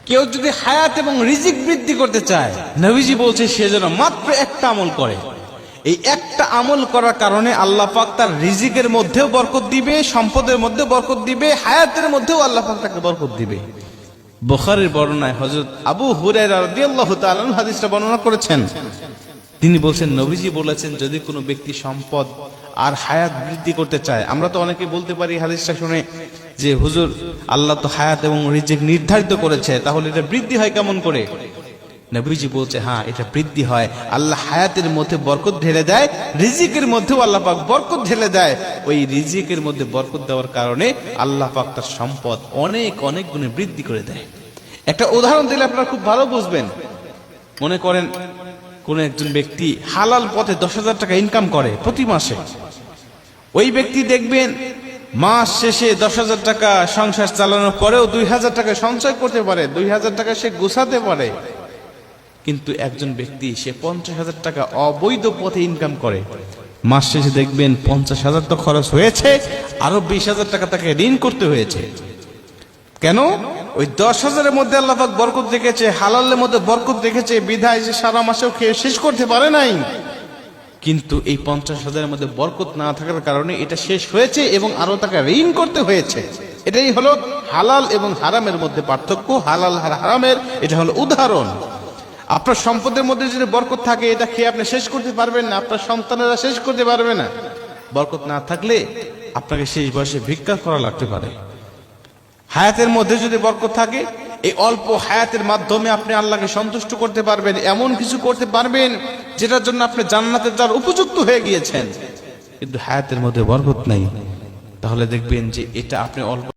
কেউ যদি হায়াত এবং রিজিক বৃদ্ধি করতে চায়, নবীজি বলছে সে যেন মাত্র একটা আমল করে। এই একটা আমল করার কারণে আল্লাহ পাক তার রিজিকের মধ্যেও বরকত দিবে, সম্পদের মধ্যে বরকত দিবে, হায়াতের মধ্যেও আল্লাহ পাক তাকে বরকত দিবে। বুখারীর বর্ণনায় হযরত আবু হুরায়রা রাদিয়াল্লাহু তাআলা হাদিসটা বর্ণনা করেছেন। তিনি বলছেন, নবীজি বলেছেন, যদি কোনো ব্যক্তি সম্পদ আর হায়াত বৃদ্ধি করতে চায়, আমরা তো অনেকে বলতে পারি হাদিসটা শুনে যে হুজুর, আল্লাহ তো হায়াত এবং রিজিক নির্ধারিত করেছে, তাহলে এটা বৃদ্ধি হয় কেমন করে? নবীজি বলছে, হ্যাঁ, এটা বৃদ্ধি হয়। আল্লাহ হায়াতের মধ্যে বরকত ঢেলে দেয়, রিজিকের মধ্যেও আল্লাহ পাক বরকত ঢেলে দেয়। ওই রিজিকের মধ্যে বরকত দেওয়ার কারণে আল্লাহ পাক তার সম্পদ অনেক অনেক গুণে বৃদ্ধি করে দেয়। একটা উদাহরণ দিলে আপনারা খুব ভালো বুঝবেন। মনে করেন কোন একজন ব্যক্তি হালাল পথে 10,000 টাকা ইনকাম করে প্রতি মাসে। ওই ব্যক্তি দেখবেন মাস শেষে 10,000 টাকা সংসার চালানোর পরেও 2,000 টাকা সঞ্চয় করতে পারে, 2,000 টাকা সে গুছাতে পারে। কিন্তু একজন ব্যক্তি সে 50,000 টাকা অবৈধ পথে ইনকাম করে, মাস শেষে দেখবেন 50,000 তো খরচ হয়েছে, আরো 20,000 টাকা তাকে ঋণ করতে হয়েছে। কেন? ওই 10,000-এর মধ্যে আল্লাহ পাক বরকত রেখেছে, হালালের মধ্যে বরকত রেখেছে, বিধায় যে সারা মাসেও খেয়ে শেষ করতে পারে নাই। কিন্তু এই 50,000-এর মধ্যে বরকত না থাকার কারণে এটা শেষ হয়েছে এবং আরো তাকে ঋণ করতে হয়েছে। এটাই হলো হালাল এবং হারামের মধ্যে পার্থক্য, হালাল আর হারামের। এটা হলো উদাহরণ। আপনার সম্পদের মধ্যে যদি বরকত থাকে, এটা খেয়ে আপনি শেষ করতে পারবেন না, আপনার সন্তানেরা শেষ করতে পারবে না। বরকত না থাকলে আপনাকে শেষ বয়সে ভিক্ষা করা লাগতে পারে। হায়াতের মধ্যে যদি বরকত থাকে, এই অল্প হায়াতের মাধ্যমে আপনি আল্লাহকে সন্তুষ্ট করতে পারবেন, এমন কিছু করতে পারবেন যেটার জন্য আপনি জান্নাতে যাওয়ার উপযুক্ত হয়ে গিয়েছেন। কিন্তু হায়াতের মধ্যে বরকত নাই, তাহলে দেখবেন যে এটা আপনি অল্প